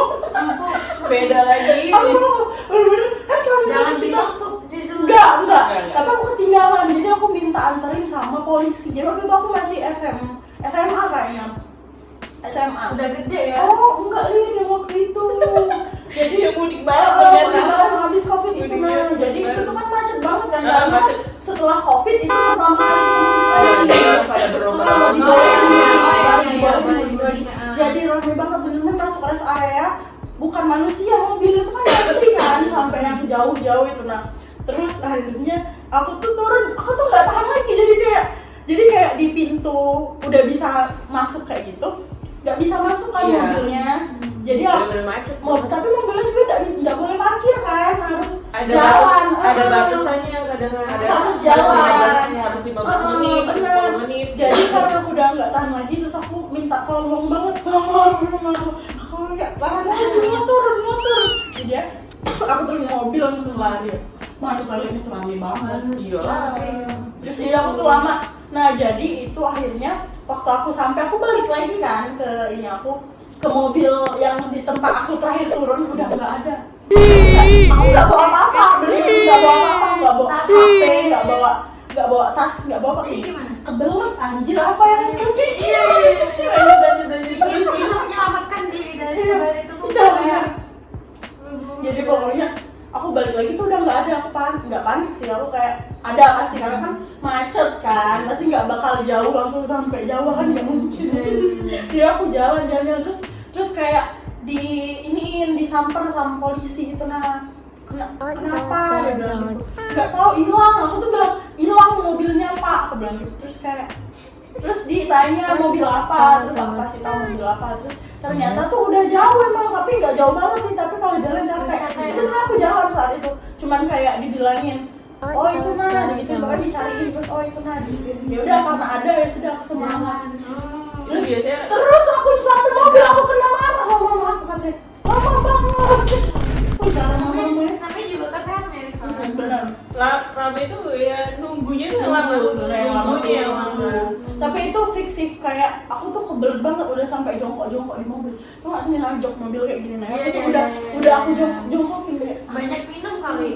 Speaker 2: beda lagi.
Speaker 1: aku mau bener-bener kan kalau
Speaker 3: Jangan
Speaker 1: misalnya kita
Speaker 3: bilang tuh di seluruh.
Speaker 1: enggak,
Speaker 2: Enggak.
Speaker 1: tapi aku ketinggalan, jadi aku minta anterin sama polisi. Jadi waktu itu aku masih SMA kayaknya, SMA.
Speaker 3: Udah gede ya.
Speaker 1: Oh enggak Lin, yang waktu itu. Jadi
Speaker 2: Yang mudik banget
Speaker 1: mudik
Speaker 2: ternyata.
Speaker 1: banget habis covid itu
Speaker 2: Mudik
Speaker 1: nah.
Speaker 2: banget,
Speaker 1: Jadi
Speaker 2: mudik
Speaker 1: itu tuh kan macet banget kan,
Speaker 2: Ah,
Speaker 1: karena
Speaker 2: macet.
Speaker 1: setelah covid itu pertama
Speaker 2: Ada yang pada berobat.
Speaker 1: Jadi rame banget, bener-bener masuk rest area bukan manusia, mobil itu kan ngantri kan sampai yang jauh-jauh itu. Nah terus akhirnya aku tuh turun, aku tuh nggak tahan lagi, jadi kayak di pintu udah bisa masuk kayak gitu, nggak bisa masuk kan
Speaker 2: Iya.
Speaker 1: mobilnya. Jadi aku
Speaker 2: Bener-bener macet.
Speaker 1: tapi mobilnya juga nggak boleh parkir kan, harus
Speaker 2: Ada
Speaker 1: jalan.
Speaker 2: ada batasannya kadang ada
Speaker 1: Harus jalan.
Speaker 2: harus 15 menit,
Speaker 1: bener.
Speaker 2: 10 menit.
Speaker 1: Jadi karena aku udah nggak tahan lagi, terus aku minta tolong banget sama orang aku nggak tahan lagi, motor. Jadi ya, aku turun mobil langsung lari. Mana kalian itu rame banget.
Speaker 2: Iyalah.
Speaker 1: Terus jadi aku tuh lama. Nah jadi itu akhirnya waktu aku sampai, aku balik lagi kan ke ini, aku ke mobil yang di tempat aku terakhir turun, udah nggak ada. Aku nggak bawa apa-apa, bener-bener nggak bawa apa-apa, nggak bawa
Speaker 3: Tas,
Speaker 1: HP,
Speaker 3: HP.
Speaker 1: nggak bawa tas, nggak bawa
Speaker 3: Jadi gimana?
Speaker 1: kebelet anjir, apa yang kepikir.
Speaker 3: Ingin bisa menyelamatkan diri dari
Speaker 1: Iya.
Speaker 3: kebal itu tuh
Speaker 1: Udah,
Speaker 3: kayak.
Speaker 1: Jadi pokoknya aku balik lagi tuh udah nggak ada, aku nggak panik sih, aku kayak ada pasti karena kan macet kan, pasti nggak bakal jauh langsung sampai jauh kan, nggak mungkin. Jadi aku jalan terus kayak disamper sama polisi gitu. Nah kenapa dia bilang gitu, nggak tahu, hilang. Aku tuh bilang hilang mobilnya Pak, aku bilang gitu. Terus ditanya mobil apa, terus aku kasih tahu mobil apa, terus ternyata tuh udah jauh emang, tapi nggak jauh banget sih, tapi kalau jalan capek. Terus aku jalan saat itu, cuman kayak dibilangin, oh itu nah, gitu, bahkan dicariin, terus oh itu nah, gitu. Ya udah karena ada ya sudah, aku semangat.
Speaker 2: Itu biasanya
Speaker 1: Terus aku sampai mobil, aku kena marah sama mama aku, katanya lama banget. Oh jangan mama ya.
Speaker 3: Namanya juga kan Amerika.
Speaker 1: Benar.
Speaker 2: rame itu ya nunggunya tuh lama
Speaker 1: Sebenarnya yang lama
Speaker 2: nunggunya yang
Speaker 1: tuh.
Speaker 2: lama.
Speaker 1: Tapi itu fix sih, kayak aku tuh kebelet banget udah sampai jongkok di mobil. Tuh nggak sih jok mobil kayak gini nah.
Speaker 3: Iya,
Speaker 1: Aku tuh
Speaker 3: iya,
Speaker 1: udah
Speaker 3: iya.
Speaker 1: aku jongkokin deh.
Speaker 3: Banyak minum kali.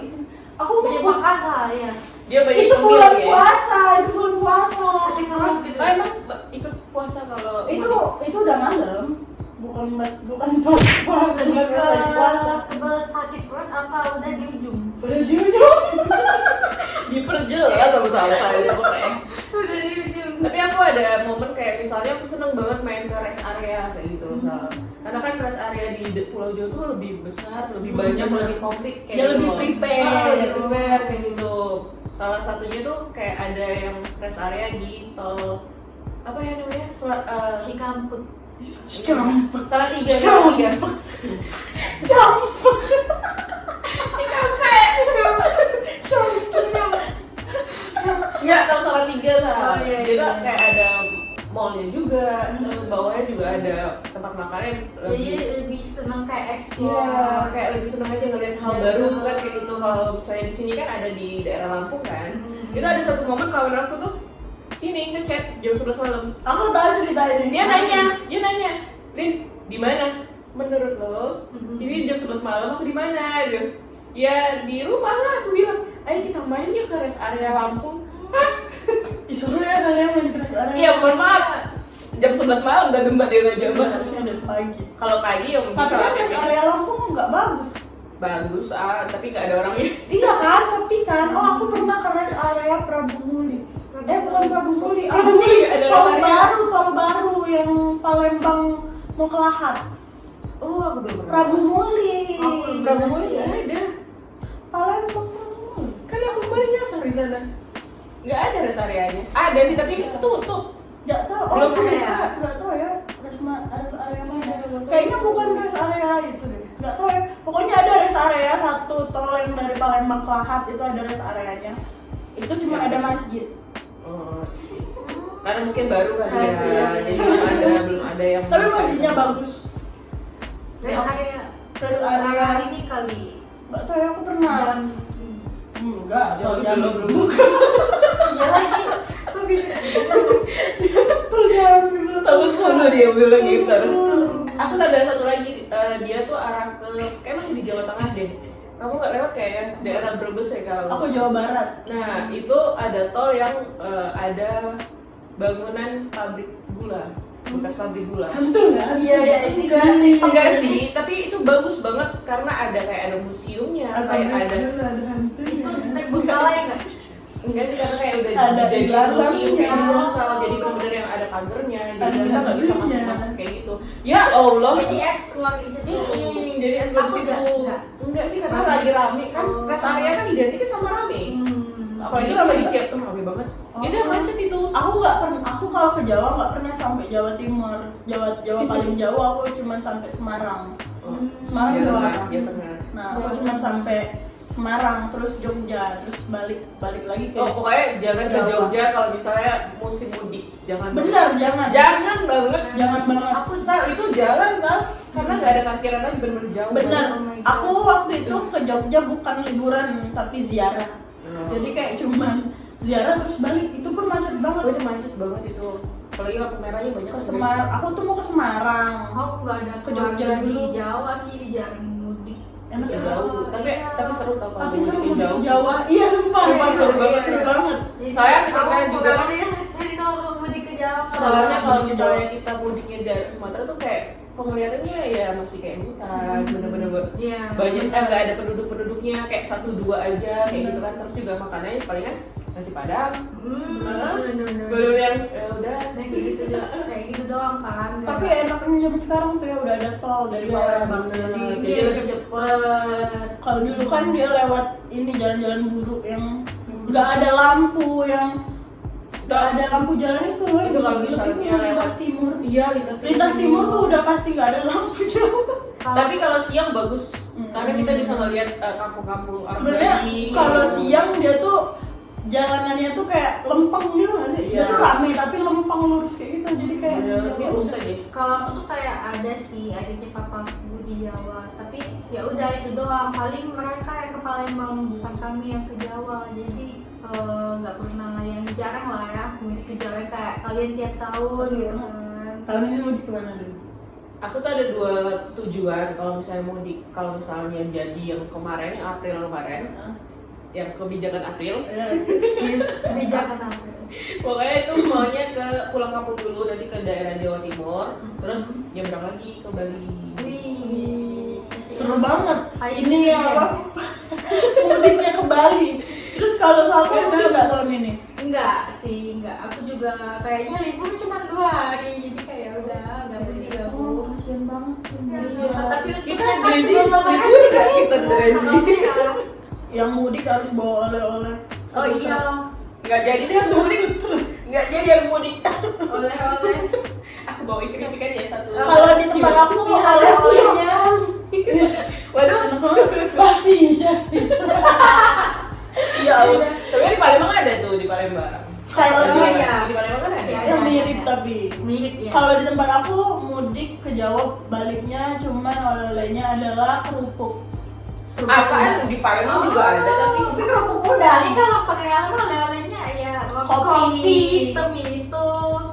Speaker 1: Aku
Speaker 3: Banyak
Speaker 1: mau
Speaker 3: makan lah ya.
Speaker 2: Dia banyak
Speaker 1: itu
Speaker 2: ngemil
Speaker 1: bulan
Speaker 2: ya.
Speaker 1: puasa, itu bulan puasa.
Speaker 2: Oh, emang ikut puasa kalau
Speaker 1: Itu udah malam. Bukan pas puasa,
Speaker 3: Lebih
Speaker 1: bukan
Speaker 3: ke
Speaker 1: pas lagi puasa.
Speaker 3: kebelet sakit perut apa udah di ujung?
Speaker 1: Udah di ujung.
Speaker 2: diperjelas sama saya pokoknya.
Speaker 3: Udah di ujung.
Speaker 2: Tapi aku ada momen kayak misalnya aku seneng banget main ke rest area kayak gitu misalnya. Karena kan rest area di Pulau Jawa tuh lebih besar, lebih banyak,
Speaker 1: bener.
Speaker 2: lebih komplit kayak
Speaker 1: Dia
Speaker 2: gitu.
Speaker 1: lebih prepare.
Speaker 2: Lebih prepare kayak gitu. Salah satunya tuh kayak ada yang rest area di tol apa ya namanya?
Speaker 3: Cikampek.
Speaker 1: Cikampek.
Speaker 2: Salah tiga.
Speaker 1: Cikampek.
Speaker 2: Enggak, tol salah Salatiga
Speaker 3: Oh, iya,
Speaker 2: Dia
Speaker 3: iya.
Speaker 2: kayak ada mallnya juga, bawahnya juga ada tempat makannya.
Speaker 3: Jadi lebih seneng kayak
Speaker 2: Iya,
Speaker 3: explore.
Speaker 2: kayak lebih seneng aja ngeliat hal
Speaker 3: Iya.
Speaker 2: baru kan kayak gitu. Kalau misalnya di sini kan ada di daerah Lampung kan, itu ada satu momen kawan aku tuh ini ngechat jam 11 malam.
Speaker 1: Aku tahu cerita ini.
Speaker 2: Dia nanya, Lin, di mana? Menurut lo, ini jam 11 malam aku di mana? Gitu. Ya di rumah lah, aku bilang. Ayo kita main yuk ke rest area Lampung. Hah?
Speaker 1: Ih, seru ya kalian main terus area.
Speaker 2: Iya, mohon maaf. Jam 11 malam udah gembat dia ngajak banget.
Speaker 1: Harusnya dari pagi.
Speaker 2: Kalau pagi ya
Speaker 1: Tapi
Speaker 2: bisa
Speaker 1: kan
Speaker 2: lah
Speaker 1: rest
Speaker 2: kayak
Speaker 1: area Lampung nggak bagus.
Speaker 2: bagus tapi nggak ada orangnya.
Speaker 1: Iya kan, sepi kan. Oh, aku pernah ke rest area Prabu Muli. Bukan Prabu Muli. Apa
Speaker 2: Prabu
Speaker 1: sih?
Speaker 2: Muli, ada rest area.
Speaker 1: Tol baru yang Palembang mau ke Lahat.
Speaker 2: Oh, aku belum pernah.
Speaker 1: Prabu Muli.
Speaker 2: Prabu Muli nggak ada.
Speaker 1: Palembang Prabu Muli.
Speaker 2: Kan aku kemarin nyasar di sana. Nggak ada rest areanya. Ada sih tapi tutup.
Speaker 1: Nggak tahu. Oh,
Speaker 2: Belum
Speaker 1: itu
Speaker 2: ada.
Speaker 1: ya. Nggak tahu ya. Rest area mana? Kayaknya bukan rest area itu deh. Nggak tahu ya. Pokoknya ada rest area satu tol yang dari Palembang ke Lahat itu ada rest areanya. Itu cuma
Speaker 2: Ya.
Speaker 1: ada masjid.
Speaker 2: Oh. Karena mungkin baru kali ya.
Speaker 1: Iya.
Speaker 2: Jadi belum ada yang.
Speaker 1: Tapi masjidnya bagus.
Speaker 3: Rest area.
Speaker 1: Rest area.
Speaker 3: Ini kali.
Speaker 1: Nggak tahu ya, aku pernah.
Speaker 3: Jalan.
Speaker 1: Enggak,
Speaker 2: Jauh
Speaker 1: jalan
Speaker 2: belum.
Speaker 3: Iya lagi. Kok bisa?
Speaker 2: Tahu kalau dia bilang gitu. Aku ada satu lagi, dia tuh arah ke kayak masih di Jawa Tengah deh. Kamu nggak lewat kayaknya daerah Brebes ya kalau.
Speaker 1: Aku Jawa Barat.
Speaker 2: Nah itu ada tol yang ada bangunan pabrik gula, bekas pabrik gula.
Speaker 1: Hantu nggak?
Speaker 3: Iya, ini
Speaker 2: Enggak sih, tapi itu bagus banget karena ada kayak ada museumnya, kayak ada.
Speaker 1: ada hantu.
Speaker 3: Itu tek Bengkalai nggak?
Speaker 2: Enggak sih karena kayak udah
Speaker 1: Ada
Speaker 2: jadi
Speaker 1: iklan
Speaker 2: museum
Speaker 1: lampunya.
Speaker 2: gitu misal jadi benar-benar yang ada pagernya, jadi
Speaker 1: Ada
Speaker 2: kita nggak bisa
Speaker 1: lampunya.
Speaker 2: masuk kayak gitu. Ya Allah.
Speaker 3: Jadi explore di situ.
Speaker 2: Jadi explore
Speaker 3: Aku
Speaker 2: di situ.
Speaker 3: nggak.
Speaker 2: Enggak sih karena
Speaker 3: Bagus.
Speaker 2: lagi rame kan,
Speaker 3: Oh.
Speaker 2: rest area kan identiknya sama rame. Apalagi
Speaker 1: Itu
Speaker 2: kalau
Speaker 1: rame
Speaker 2: lagi
Speaker 1: banget.
Speaker 2: siap tuh rame banget. Jadi
Speaker 1: Oh.
Speaker 2: macet itu.
Speaker 1: Aku nggak pernah. Aku kalau ke Jawa nggak pernah sampai Jawa Timur. Jawa paling jauh aku cuma sampai Semarang. Semarang
Speaker 2: Jawa
Speaker 1: Jawa.
Speaker 2: Tengah, Jawa Tengah.
Speaker 1: Nah, aku cuma sampai Semarang, terus Jogja, terus balik lagi ke.
Speaker 2: Oh pokoknya jangan ke
Speaker 1: Jawa.
Speaker 2: Jogja kalau misalnya musim mudik, jangan.
Speaker 1: Bener, jangan.
Speaker 2: Jangan banget.
Speaker 1: Jangan banget.
Speaker 2: Aku Sal itu jalan Sal karena nggak ada parkiran lagi bener-bener jauh.
Speaker 1: Bener.
Speaker 3: Oh my God.
Speaker 1: Aku waktu itu ke Jogja bukan liburan tapi ziarah.
Speaker 2: Oh.
Speaker 1: Jadi kayak cuman ziarah terus balik. Itu pun macet banget.
Speaker 2: Oh, itu macet banget itu. Apalagi lampu merahnya banyak.
Speaker 1: Ke Semarang. Aku tuh mau ke Semarang.
Speaker 3: Aku nggak ada
Speaker 1: Ke Jogja
Speaker 3: keluarga di
Speaker 1: dulu.
Speaker 3: Jawa sih, di jarang mudik.
Speaker 1: Enak
Speaker 2: Ya,
Speaker 1: ya.
Speaker 2: jauh. Tapi seru tau kalau
Speaker 1: Tapi seru
Speaker 2: mudik
Speaker 1: mau
Speaker 2: jauh.
Speaker 1: ke Jawa. Iya, sumpah.
Speaker 2: Sumpah, seru banget.
Speaker 1: Seru banget.
Speaker 2: Saya
Speaker 3: Aku
Speaker 2: pernah juga.
Speaker 3: Jadi kalau ke mudik ke Jawa.
Speaker 2: Soalnya kalau
Speaker 1: Mudik
Speaker 2: misalnya
Speaker 1: jauh.
Speaker 2: kita mudiknya dari Sumatera tuh kayak penglihatannya ya masih kayak hutan, bener-bener
Speaker 3: Iya.
Speaker 2: banyak nggak ada penduduknya kayak 1-2 aja kayak gitu kan. Terus juga makanannya palingan nasi padang, bener yang ya udah
Speaker 3: Kayak gitu doang kan.
Speaker 1: Tapi enaknya zaman sekarang tuh ya udah ada tol dari Palembang. Jadi
Speaker 2: jadi lebih cepet.
Speaker 1: kalau dulu kan dia lewat ini jalan-jalan buruk yang nggak ada lampu, yang nggak ada lampu jalan itu loh.
Speaker 2: Itu kalau
Speaker 1: Itu
Speaker 2: misalnya
Speaker 1: lintas
Speaker 2: lewat
Speaker 1: timur.
Speaker 2: Iya
Speaker 1: Lintas timur tuh udah pasti nggak ada lampu jalan.
Speaker 2: Tapi kalau siang bagus
Speaker 1: Hmm.
Speaker 2: karena kita bisa ngeliat kampung-kampung orang
Speaker 1: Sebenarnya
Speaker 2: Bali.
Speaker 1: kalau siang dia tuh jalanannya tuh kayak lempeng gitu nggak sih? Dia
Speaker 2: Iya.
Speaker 1: tuh rame tapi lempeng lurus kayak gitu. Jadi kayak
Speaker 2: Lebih
Speaker 1: ya
Speaker 2: usah
Speaker 1: udah.
Speaker 2: deh.
Speaker 3: kalau aku tuh kayak ada sih adiknya papaku di Jawa, tapi ya udah itu doang. Paling mereka yang ke Palembang, bukan kami yang ke Jawa. Jadi nggak pernah, yang jarang lah ya mudik ke Jawa kayak kalian tiap tahun
Speaker 1: Seru.
Speaker 3: gitu kan.
Speaker 1: Tahun ini mau di kemana dulu?
Speaker 2: Aku tuh ada 2 tujuan kalau misalnya mau di kalau misalnya jadi yang kemarin yang April kemarin yang kebijakan April
Speaker 1: Yes.
Speaker 3: Kebijakan apa?
Speaker 2: pokoknya itu maunya ke pulang kampung dulu nanti ke daerah Jawa Timur terus nyebrang lagi ke Bali.
Speaker 3: Wih,
Speaker 1: Seru banget.
Speaker 3: Ayo,
Speaker 1: Ini
Speaker 3: sih,
Speaker 1: apa? Mudiknya ke Bali. Terus kalau Salma mudik nggak tahun ini?
Speaker 3: Enggak sih, enggak. Aku juga kayaknya libur cuma 2 hari, jadi kayak udah nggak mudik gabung.
Speaker 1: Kasian banget.
Speaker 3: Iya. Tapi
Speaker 2: Kita
Speaker 3: untungnya
Speaker 2: Grazi,
Speaker 3: sebelum lebaran
Speaker 2: libur
Speaker 3: juga
Speaker 2: nggak kita,
Speaker 3: libur,
Speaker 2: Grazi?
Speaker 3: alhamdulillah.
Speaker 1: Yang mudik harus bawa oleh-oleh.
Speaker 3: Oh iya,
Speaker 2: Nggak jadi deh yang mudik nggak jadi yang mudik.
Speaker 3: oleh-oleh.
Speaker 2: Aku bawa keripik aja satu.
Speaker 1: Kalau di tempat aku oleh-olehnya,
Speaker 2: Waduh.
Speaker 1: enak banget. Pasti, Justin.
Speaker 2: Ya Allah. Tapi di Palembang ada tuh di Palembang.
Speaker 1: Saya tapi
Speaker 3: Mirip ya.
Speaker 1: kalau di tempat aku mudik ke Jawa baliknya cuman oleh-olehnya adalah kerupuk.
Speaker 2: Apaan di Palembang juga ada tapi
Speaker 1: Tapi kerupuk
Speaker 3: Tadi
Speaker 1: udang,
Speaker 3: kalau pakai alam oleh-olehnya ya
Speaker 1: Kopi.
Speaker 3: kopi hitam itu.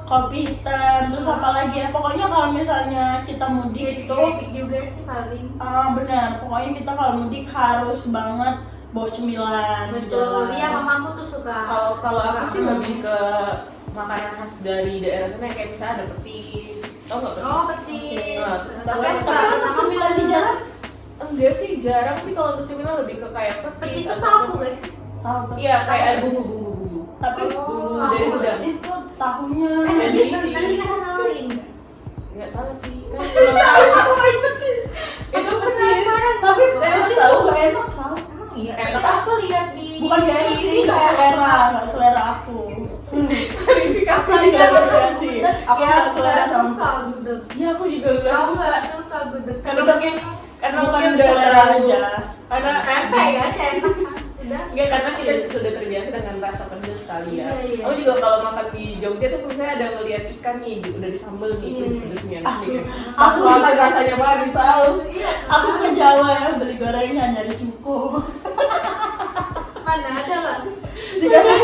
Speaker 1: kopi hitam, terus apa lagi ya? Pokoknya kalau misalnya kita mudik itu
Speaker 3: Keripik juga sih paling.
Speaker 1: benar. Pokoknya kita kalau mudik harus banget bawa cemilan. di
Speaker 3: Betul.
Speaker 1: jalan.
Speaker 3: Iya, mamaku tuh suka.
Speaker 2: kalau aku sih lebih ke makanan khas dari daerah sana kayak misalnya ada petis. Tau nggak petis?
Speaker 3: Oh, petis.
Speaker 2: Nah,
Speaker 3: Tapi
Speaker 2: tapi
Speaker 1: Tapi untuk cemilan di jalan
Speaker 2: enggak sih, jarang sih kalau untuk cemilan lebih ke kayak petis.
Speaker 3: petis itu
Speaker 2: ataupun-
Speaker 3: tahu guys.
Speaker 1: tahu.
Speaker 2: Iya, kayak ada bumbu-bumbu.
Speaker 1: Tapi
Speaker 3: Oh,
Speaker 2: dari
Speaker 1: tahu
Speaker 2: udang.
Speaker 1: itu tahunya.
Speaker 2: Jadi isi.
Speaker 3: nanti kesana lain.
Speaker 2: Nggak tahu sih. Kan
Speaker 1: Aku main petis.
Speaker 2: itu petis.
Speaker 3: Penasaran.
Speaker 1: Tapi
Speaker 2: Enak
Speaker 1: petis
Speaker 2: tahu.
Speaker 1: tuh gak enak Sal.
Speaker 3: Emang iya.
Speaker 2: Enak.
Speaker 3: Tapi aku lihat di
Speaker 1: Bukan gak enak sih,
Speaker 3: TV
Speaker 1: gak selera aku.
Speaker 2: Klarifikasi
Speaker 3: Aku aja
Speaker 1: Jangan
Speaker 3: makan
Speaker 1: kasih.
Speaker 3: gudeg,
Speaker 1: Aku
Speaker 3: ya,
Speaker 1: nggak selera
Speaker 3: nggak
Speaker 1: sama
Speaker 3: suka gudeg.
Speaker 2: Iya, aku juga
Speaker 3: Aku
Speaker 2: enggak.
Speaker 3: nggak suka gudeg.
Speaker 2: Karena
Speaker 1: Bukan
Speaker 2: mungkin udah
Speaker 1: selera
Speaker 2: terlalu
Speaker 1: aja.
Speaker 2: karena
Speaker 3: pempek ya sih enak. Udah.
Speaker 2: enggak, karena kita sudah terbiasa dengan rasa pedas kali ya.
Speaker 3: Iya, iya.
Speaker 2: Aku juga kalau makan di Jogja tuh misalnya ada ngeliat ikan nih, udah disambel nih,
Speaker 3: Iya.
Speaker 2: pedesnya
Speaker 1: Aku-
Speaker 2: nih.
Speaker 1: aku-
Speaker 2: Aku makan rasanya manis Al.
Speaker 3: Iya.
Speaker 1: Aku ke Jawa ya beli gorengan nyari cuko.
Speaker 3: Mana ada lah.
Speaker 1: Dikasih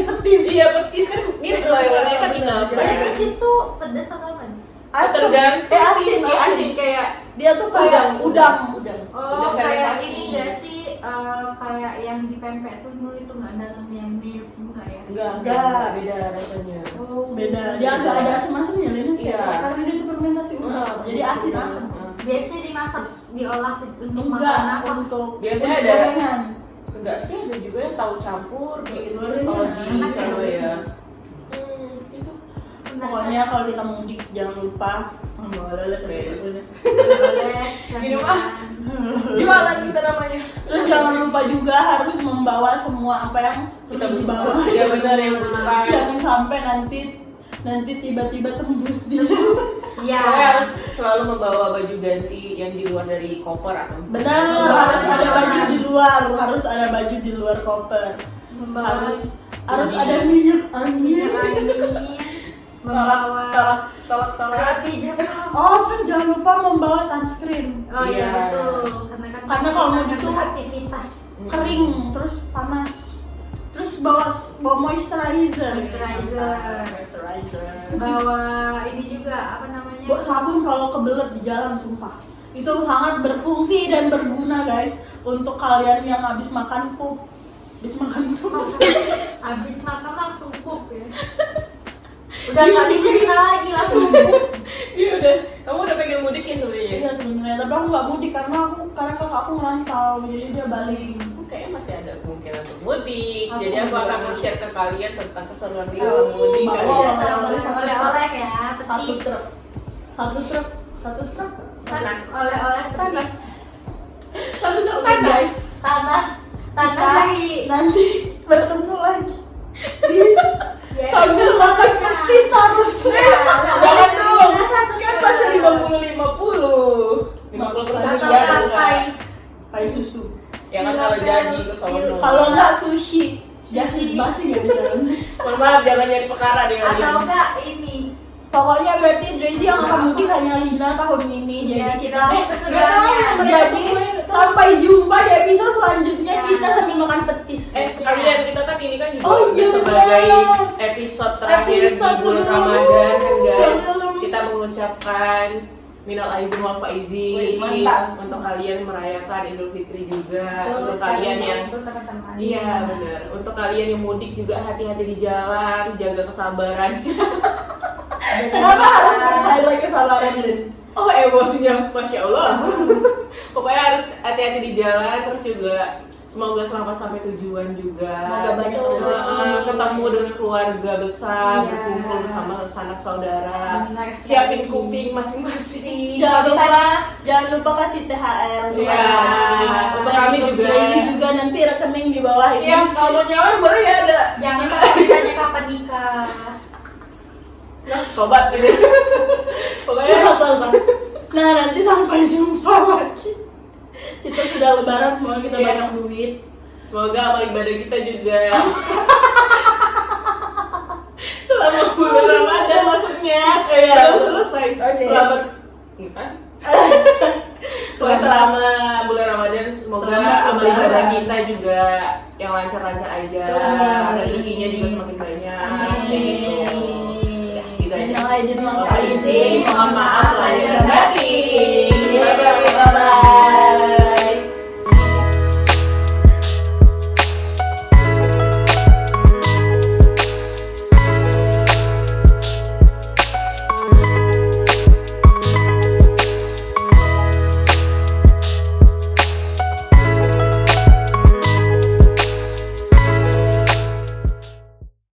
Speaker 1: petis.
Speaker 2: Iya, petis kan mirip selera kan
Speaker 1: Benar,
Speaker 2: ini.
Speaker 1: benar.
Speaker 3: Petis tuh pedas atau apa?
Speaker 1: Asam.
Speaker 2: Tergantung
Speaker 1: Asin,
Speaker 2: sih,
Speaker 1: asin.
Speaker 2: kayak
Speaker 1: Dia tuh kayak udang.
Speaker 2: udang.
Speaker 3: Oh,
Speaker 2: Udang
Speaker 3: kayak
Speaker 2: fermentasi.
Speaker 3: ini enggak sih? Kayak yang di pempek tuh dulu itu nggak dalamnya milk enggak ya?
Speaker 2: Enggak, beda rasanya.
Speaker 3: Oh,
Speaker 1: Beda. Dia agak ada asam-asamnya Lin.
Speaker 2: Iya.
Speaker 1: Karena dia tuh fermentasi udang. Jadi asin-asam.
Speaker 3: Biasanya dimasak, diolah untuk
Speaker 1: Enggak,
Speaker 3: makan apa?
Speaker 1: untuk
Speaker 2: Biasanya
Speaker 1: untuk
Speaker 2: ada-
Speaker 1: gorengan.
Speaker 2: Enggak sih, ada juga yang tahu campur kayak gitu
Speaker 1: Gorengan.
Speaker 2: kalau di
Speaker 3: Enak ya?
Speaker 2: Surabaya. Itu
Speaker 1: Pokoknya kalau kita mudik jangan lupa membawa oleh-oleh
Speaker 2: Yes.
Speaker 3: Oleh
Speaker 2: Minum ah. Jualan kita namanya.
Speaker 1: Terus jangan lupa juga harus membawa semua apa yang
Speaker 2: Kita
Speaker 1: perlu
Speaker 2: butuh.
Speaker 1: dibawa.
Speaker 2: Iya benar yang butuhkan.
Speaker 1: Jangan sampai nanti tiba-tiba tembus di.
Speaker 3: Iya.
Speaker 2: Pokoknya harus selalu membawa baju ganti yang di luar dari koper atau
Speaker 1: Benar, harus ada baju di luar, harus ada baju di luar koper.
Speaker 3: Membawa
Speaker 1: Harus ada minyak angin.
Speaker 3: minyak angin, membawa
Speaker 2: tolak
Speaker 3: roti Jepang.
Speaker 1: Oh, terus jangan lupa membawa sunscreen.
Speaker 3: Oh iya
Speaker 2: Iya.
Speaker 3: betul, karena kan
Speaker 1: Karena kalau
Speaker 3: kita
Speaker 1: mudik tuh
Speaker 3: beraktivitas.
Speaker 1: Kering, terus panas. Terus bawa moisturizer.
Speaker 3: Moisturizer. Bawa ini juga apa namanya?
Speaker 1: Bawa sabun kalau kebelet di jalan, sumpah. Itu sangat berfungsi dan berguna guys untuk kalian yang habis makan pup. Habis makan pup.
Speaker 3: Habis makan langsung pup ya. Udah nggak dicerita lagi langsung pup.
Speaker 2: Iya udah, kamu udah pengen mudik ya sebenarnya?
Speaker 1: Iya sebenarnya, tapi aku nggak mudik karena kakak aku ngerantau, jadi dia balik.
Speaker 2: Kayaknya masih ada kemungkinan untuk mudik.
Speaker 1: Aku
Speaker 2: Jadi aku akan
Speaker 1: juga.
Speaker 2: share ke kalian tentang keseruan
Speaker 1: Iya.
Speaker 2: kalau mudik
Speaker 1: Bawa.
Speaker 2: kali ya.
Speaker 3: Oleh-oleh ya,
Speaker 1: Satu
Speaker 3: petis.
Speaker 1: truk, satu truk.
Speaker 2: Tanah.
Speaker 3: Oleh-oleh petis.
Speaker 2: Satu truk
Speaker 1: Oke
Speaker 2: tanah.
Speaker 1: guys,
Speaker 3: Tanah
Speaker 1: kita
Speaker 3: dari
Speaker 1: nanti bertemu lagi di
Speaker 3: ya,
Speaker 1: sambil makan petis harusnya.
Speaker 2: Jangan dong.
Speaker 3: Satu
Speaker 2: Kan masih 50-50. 50%
Speaker 3: Atau
Speaker 2: iya
Speaker 3: katai.
Speaker 1: Pai susu.
Speaker 2: Ya kan kalau jadi ke sono.
Speaker 1: Kalau nggak sushi,
Speaker 3: Sushi.
Speaker 1: jadi basi nggak di dalam.
Speaker 2: Mohon maaf jangan nyari perkara deh
Speaker 3: Atau
Speaker 2: kalian.
Speaker 3: enggak ini.
Speaker 1: Pokoknya berarti Tracy yang akan mudik hanya Lina tahun ini. Jadi
Speaker 3: Ya,
Speaker 1: kita
Speaker 2: Nggak tahu ya mereka
Speaker 1: jadi
Speaker 2: semua yang tahu.
Speaker 1: sampai jumpa di episode selanjutnya
Speaker 3: Ya.
Speaker 1: kita sambil makan petis.
Speaker 2: Sekalian kita kan ini kan juga
Speaker 1: Oh,
Speaker 2: udah
Speaker 1: iya,
Speaker 2: sebagai
Speaker 1: benar.
Speaker 2: episode terakhir
Speaker 1: Episode
Speaker 2: di bulan
Speaker 1: sebelum-
Speaker 2: Ramadan kan guys.
Speaker 1: sebelum-
Speaker 2: Kita mengucapkan minal aizin wal faizin
Speaker 1: Wih, mantap.
Speaker 2: untuk kalian merayakan Idul Fitri juga.
Speaker 3: Betul
Speaker 2: Untuk
Speaker 3: sekali,
Speaker 2: kalian yang
Speaker 3: untuk teman-teman.
Speaker 2: iya benar. Untuk kalian yang mudik juga hati-hati di jalan, jaga kesabaran.
Speaker 1: Kenapa harus highlight kesabaran Lin?
Speaker 2: Oh emosinya, masya Allah. Pokoknya harus hati-hati di jalan, terus juga semoga selamat sampai tujuan juga.
Speaker 1: Semoga banyak
Speaker 3: Betul.
Speaker 1: rezeki.
Speaker 2: Ketemu dengan keluarga besar,
Speaker 3: Iya.
Speaker 2: berkumpul bersama sanak saudara.
Speaker 3: Benar
Speaker 2: Siapin
Speaker 3: sekali.
Speaker 2: kuping masing-masing.
Speaker 1: Jangan lupa kasih THR.
Speaker 2: Iya, untuk kami juga.
Speaker 1: Tracy juga nanti rekening di bawah ini.
Speaker 2: Iya, kalau nyawar boleh ya ada.
Speaker 3: Jangan lupa ditanya kapan nikah.
Speaker 2: Nah, sobat gitu. Pokoknya
Speaker 1: Nah nanti sampai jumpa lagi. Kita sudah lebaran, semoga kita
Speaker 2: Iya.
Speaker 1: banyak duit.
Speaker 2: semoga amal ibadah kita juga selama bulan Ramadan maksudnya selesai.
Speaker 1: Oke.
Speaker 2: Selamat. Kan? Selama bulan Ramadan, semoga
Speaker 1: Selamat
Speaker 2: amal ibadah
Speaker 1: Lebaran.
Speaker 2: kita juga yang lancar-lancar aja,
Speaker 1: Amin.
Speaker 2: rezekinya juga semakin banyak.
Speaker 1: Amin.
Speaker 2: Kayak gitu. Ya, gitu aja.
Speaker 1: Minal aidin wal
Speaker 2: Mohon
Speaker 1: faizin, mohon maaf lahir dan batin.